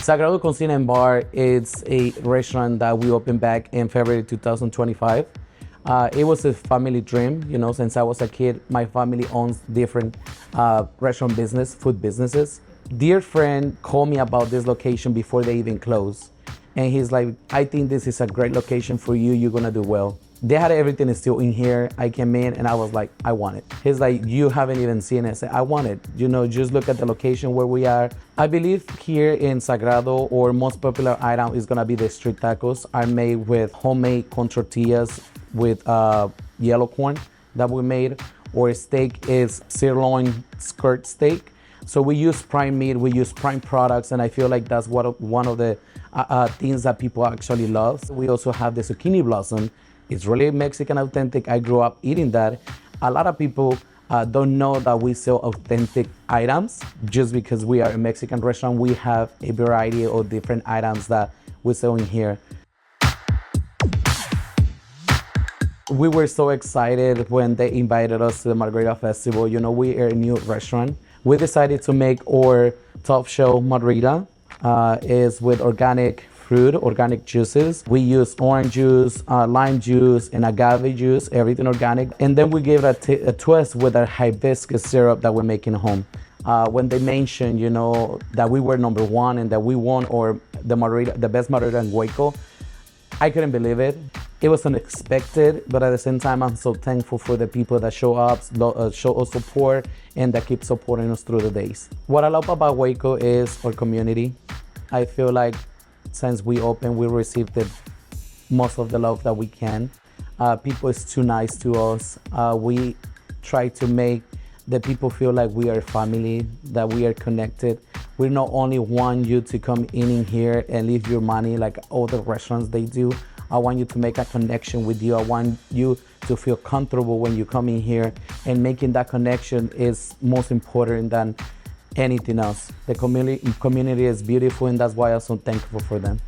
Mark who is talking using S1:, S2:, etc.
S1: Sagrado Cocina and Bar is a restaurant that we opened back in February 2025. It was a family dream, since I was a kid. My family owns different restaurant food businesses. Dear friend called me about this location before they even closed. And he's like, I think this is a great location for you. You're gonna do well. They had everything still in here. I came in and I was like, I want it. He's like, you haven't even seen it. I said, I want it. Just look at the location where we are. I believe here in Sagrado, our most popular item is gonna be the street tacos. Are made with homemade corn tortillas with yellow corn that we made. Our steak is sirloin skirt steak. So we use prime meat, we use prime products, and I feel like that's one of the things that people actually love. We also have the zucchini blossom. It's really Mexican authentic. I grew up eating that. A lot of people don't know that we sell authentic items. Just because we are a Mexican restaurant, we have a variety of different items that we sell in here. We were so excited when they invited us to the Margarita Festival. We are a new restaurant. We decided to make our top show Margarita is with organic fruit, organic juices. We use orange juice, lime juice, and agave juice, everything organic. And then we gave it a twist with our hibiscus syrup that we're making home. When they mentioned, that we were #1 and that we won the best Margarita in Waco, I couldn't believe it. It was unexpected, but at the same time, I'm so thankful for the people that show up, show us support, and that keep supporting us through the days. What I love about Waco is our community. I feel like since we opened, we received most of the love that we can. People is too nice to us. We try to make the people feel like we are family, that we are connected. We not only want you to come in here and leave your money like all the restaurants they do. I want you to make a connection with you. I want you to feel comfortable when you come in here, and making that connection is most important than anything else. The community is beautiful, and that's why I'm so thankful for them.